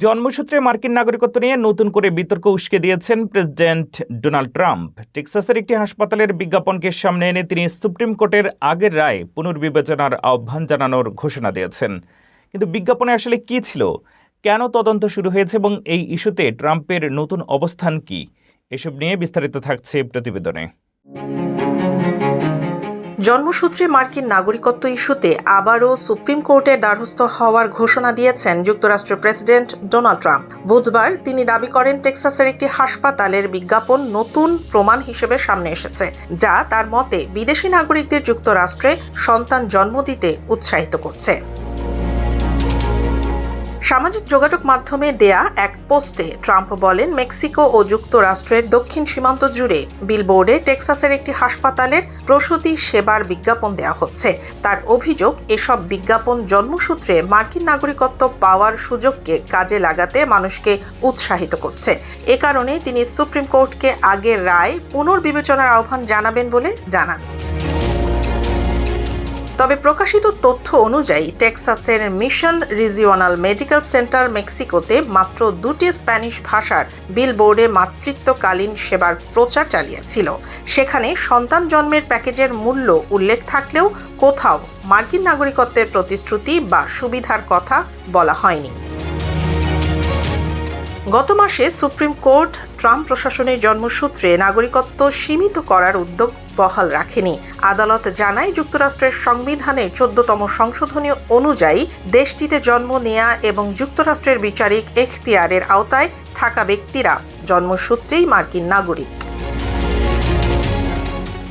জন্মসূত্রে মার্কিন নাগরিকত্ব নিয়ে নতুন করে বিতর্ক উস্কে দিয়েছেন প্রেসিডেন্ট ডোনাল্ড ট্রাম্প। টেক্সাসের একটি হাসপাতালের বিজ্ঞাপনকে সামনে এনে তিনি সুপ্রিম কোর্টের আগের রায় পুনর্বিবেচনার আহ্বান জানানোর ঘোষণা দিয়েছেন। কিন্তু বিজ্ঞাপনে আসলে কি ছিল, কেন তদন্ত শুরু হয়েছে এবং এই ইস্যুতে ট্রাম্পের নতুন অবস্থান কি, এসব নিয়ে বিস্তারিত থাকছে প্রতিবেদনে। জন্মসূত্রে মার্কিন নাগরিকত্ব ইস্যুতে আবারও সুপ্রিম কোর্টের দ্বারস্থ হওয়ার ঘোষণা দিয়েছেন যুক্তরাষ্ট্রের প্রেসিডেন্ট ডোনাল্ড ট্রাম্প। বুধবার তিনি দাবি করেন টেক্সাসের একটি হাসপাতালের বিজ্ঞাপন নতুন প্রমাণ হিসেবে সামনে এসেছে, যা তার মতে বিদেশি নাগরিকদের যুক্তরাষ্ট্রে সন্তান জন্ম দিতে উৎসাহিত করছে। সামাজিক যোগাযোগ মাধ্যমে দেয়া এক পোস্টে ট্রাম্প বলেন, মেক্সিকো ও যুক্তরাষ্ট্রের দক্ষিণ সীমান্ত জুড়ে বিলবোর্ডে টেক্সাসের একটি হাসপাতালের প্রসূতি সেবার বিজ্ঞাপন দেওয়া হচ্ছে। তার অভিযোগ, এসব বিজ্ঞাপন জন্মসূত্রে মার্কিন নাগরিকত্ব পাওয়ার সুযোগকে কাজে লাগাতে মানুষকে উৎসাহিত করছে। এ কারণে তিনি সুপ্রিম কোর্টকে আগের রায় পুনর্বিবেচনার আহ্বান জানাবেন বলে জানান। তবে প্রকাশিত তথ্য অনুযায়ী টেক্সাসের মিশন রিজিওনাল মেডিকেল সেন্টার মেক্সিকোতে মাত্র 2টি স্প্যানিশ ভাষার বিলবোর্ডে মাতৃত্বকালীন সেবার প্রচার চালিয়েছিল। সেখানে সন্তান জন্মের প্যাকেজের মূল্য উল্লেখ থাকলেও কোথাও মার্কিন নাগরিকত্বের প্রতিশ্রুতি বা সুবিধার কথা বলা হয়নি। গত মাসে সুপ্রিম কোর্ট ট্রাম্প প্রশাসনের জন্মসূত্রে নাগরিকত্ব সীমিত করার উদ্যোগ বহাল রাখেনি। আদালত জানায়, যুক্তরাষ্ট্রের সংবিধানের 14তম সংশোধনী অনুযায়ী দেশটিতে জন্ম নেয়া এবং যুক্তরাষ্ট্রের বিচারিক এখতিয়ারের আওতায় থাকা ব্যক্তিরা জন্মসূত্রেই মার্কিন নাগরিক।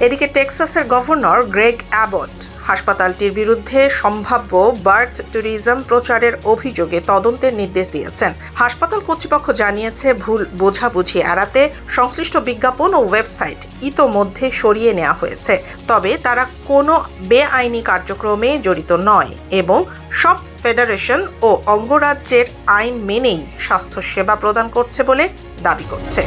এদিকে টেক্সাসের গভর্নর গ্রেগ অ্যাবট হাসপাতালটির বিরুদ্ধে সম্ভাব্য বার্থ ট্যুরিজম প্রচারের অভিযোগে তদন্তের নির্দেশ দিয়েছেন। হাসপাতাল কর্তৃপক্ষ জানিয়েছে, ভুল বোঝাবুঝি এড়াতে সংশ্লিষ্ট বিজ্ঞাপন ও ওয়েবসাইট ইতোমধ্যে সরিয়ে নেওয়া হয়েছে। তবে তারা কোনো বেআইনি কার্যক্রমে জড়িত নয় এবং সব ফেডারেশন ও অঙ্গরাজ্যের আইন মেনেই স্বাস্থ্যসেবা প্রদান করছে বলে দাবি করছে।